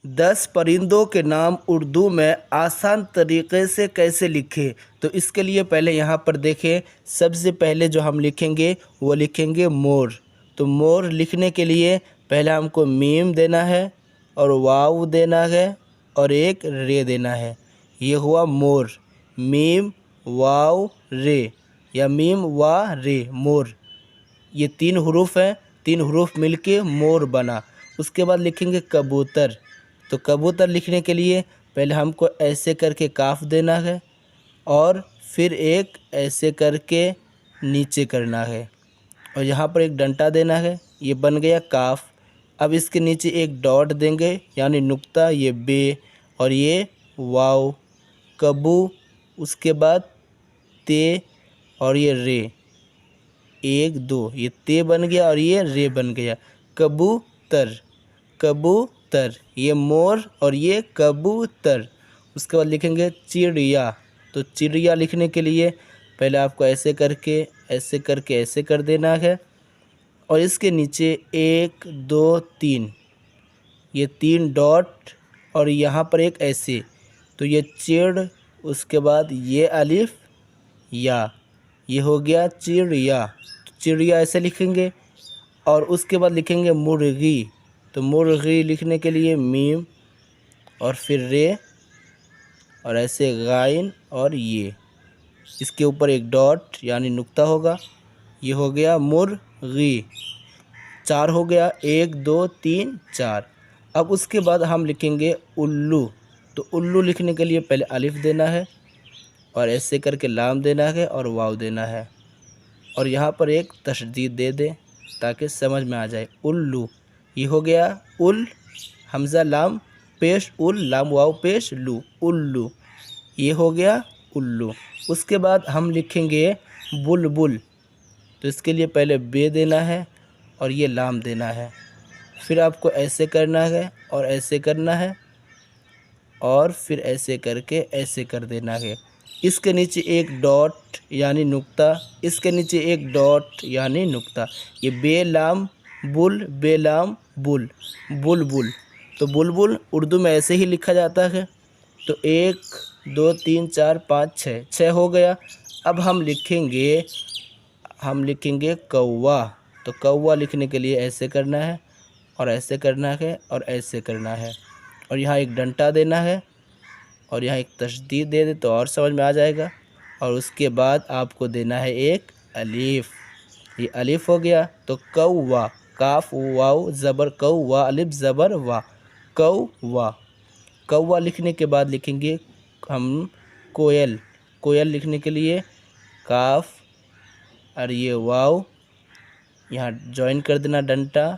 10 پرندوں کے نام اردو میں آسان طریقے سے کیسے لکھیں؟ تو اس کے لیے پہلے یہاں پر دیکھیں، سب سے پہلے جو ہم لکھیں گے وہ لکھیں گے مور۔ تو مور لکھنے کے لیے پہلے ہم کو میم دینا ہے اور واو دینا ہے اور ایک رے دینا ہے۔ یہ ہوا مور، میم واو رے یا میم وا رے، مور۔ یہ 3 حروف ہیں، 3 حروف مل کے مور بنا۔ اس کے بعد لکھیں گے کبوتر۔ تو کبوتر لکھنے کے لیے پہلے ہم کو ایسے کر کے کاف دینا ہے اور پھر ایک ایسے کر کے نیچے کرنا ہے اور یہاں پر ایک ڈنٹا دینا ہے، یہ بن گیا کاف۔ اب اس کے نیچے ایک ڈاٹ دیں گے یعنی نقطہ، یہ بے اور یہ واو، کبو، اس کے بعد تے اور یہ رے، 1 2، یہ تے بن گیا اور یہ رے بن گیا، کبوتر، کبوتر، یہ مور اور یہ کبوتر۔ اس کے بعد لکھیں گے چڑیا۔ تو چڑیا لکھنے کے لیے پہلے آپ کو ایسے کر کے ایسے کر کے ایسے کر دینا ہے اور اس کے نیچے 1 2 3، یہ 3 ڈاٹ اور یہاں پر ایک ایسے، تو یہ چڑ، اس کے بعد یہ الف یا، یہ ہو گیا چڑیا۔ چڑیا ایسے لکھیں گے اور اس کے بعد لکھیں گے مرغی۔ تو مرغی لکھنے کے لیے میم اور پھر رے اور ایسے غائن اور یہ، اس کے اوپر ایک ڈاٹ یعنی نقطہ ہوگا، یہ ہو گیا مرغی۔ 4 ہو گیا، 1 2 3 4۔ اب اس کے بعد ہم لکھیں گے الو۔ تو الو لکھنے کے لیے پہلے الف دینا ہے اور ایسے کر کے لام دینا ہے اور واو دینا ہے اور یہاں پر ایک تشدید دے دیں تاکہ سمجھ میں آ جائے، الو۔ یہ ہو گیا ال، حمزہ لام پیش ال، لام واو پیش لو، الو، یہ ہو گیا الو۔ اس کے بعد ہم لکھیں گے بلبل۔ تو اس کے لیے پہلے بے دینا ہے اور یہ لام دینا ہے، پھر آپ کو ایسے کرنا ہے اور ایسے کرنا ہے اور پھر ایسے کر کے ایسے کر دینا ہے۔ اس کے نیچے ایک ڈاٹ یعنی نقطہ، اس کے نیچے ایک ڈاٹ یعنی نقطہ، یہ بے لام بل، بے لام بل، بلبل۔ تو بلبل اردو میں ایسے ہی لکھا جاتا ہے۔ تو 1 2 3 4 5 6، 6 ہو گیا۔ اب ہم لکھیں گے کوا۔ تو کوا لکھنے کے لیے ایسے کرنا ہے اور ایسے کرنا ہے اور ایسے کرنا ہے اور یہاں ایک ڈنٹا دینا ہے اور یہاں ایک تشدید دے دے تو اور سمجھ میں آ جائے گا، اور اس کے بعد آپ کو دینا ہے ایک الف، یہ الف ہو گیا۔ تو کوا، کاف واو زبر کو، وا الف زبر وا، کوا۔ کوا لکھنے کے بعد لکھیں گے ہم کوئل۔ کوئل لکھنے کے لیے کاف اور یہ واو یہاں جوائن کر دینا ڈنٹا،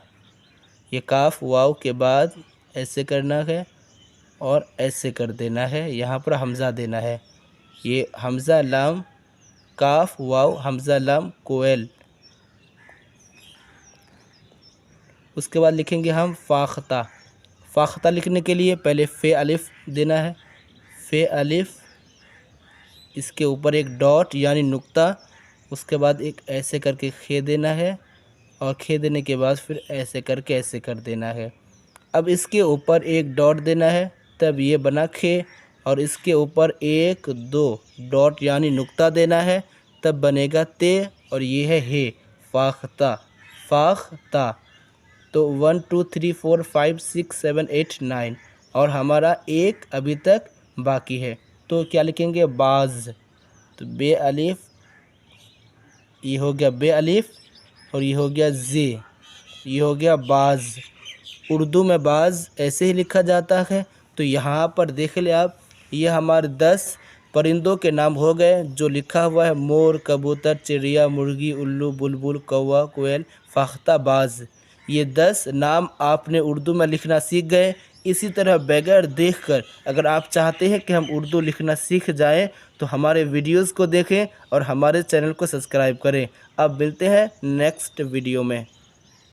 یہ کاف واو کے بعد ایسے کرنا ہے اور ایسے کر دینا ہے، یہاں پر حمزہ دینا ہے، یہ حمزہ لام کاف واو حمزہ لام کوئل۔ اس کے بعد لکھیں گے ہم فاختہ۔ فاختہ لکھنے کے لیے پہلے فے الف دینا ہے، فے الف، اس کے اوپر ایک ڈاٹ یعنی نقطہ، اس کے بعد ایک ایسے کر کے خے دینا ہے اور خے دینے کے بعد پھر ایسے کر کے ایسے کر دینا ہے۔ اب اس کے اوپر ایک ڈاٹ دینا ہے، تب یہ بنا کھے، اور اس کے اوپر 1 2 ڈاٹ یعنی نقطہ دینا ہے، تب بنے گا تے، اور یہ ہے ہے، فاختہ، فاختہ۔ تو 1 2 3 4 5 6 7 8 9 اور ہمارا ایک ابھی تک باقی ہے۔ تو کیا لکھیں گے؟ باز۔ تو بے الف، یہ ہو گیا بے الف اور یہ ہو گیا زی، یہ ہو گیا باز۔ اردو میں باز ایسے ہی لکھا جاتا ہے۔ تو یہاں پر دیکھ لیں آپ، یہ ہمارے 10 پرندوں کے نام ہو گئے جو لکھا ہوا ہے، مور، کبوتر، چڑیا، مرغی، الو، بلبل، کوا، کوئل، فاختہ، باز۔ یہ 10 نام آپ نے اردو میں لکھنا سیکھ گئے۔ اسی طرح بغیر دیکھ کر اگر آپ چاہتے ہیں کہ ہم اردو لکھنا سیکھ جائیں تو ہمارے ویڈیوز کو دیکھیں اور ہمارے چینل کو سبسکرائب کریں۔ اب ملتے ہیں نیکسٹ ویڈیو میں۔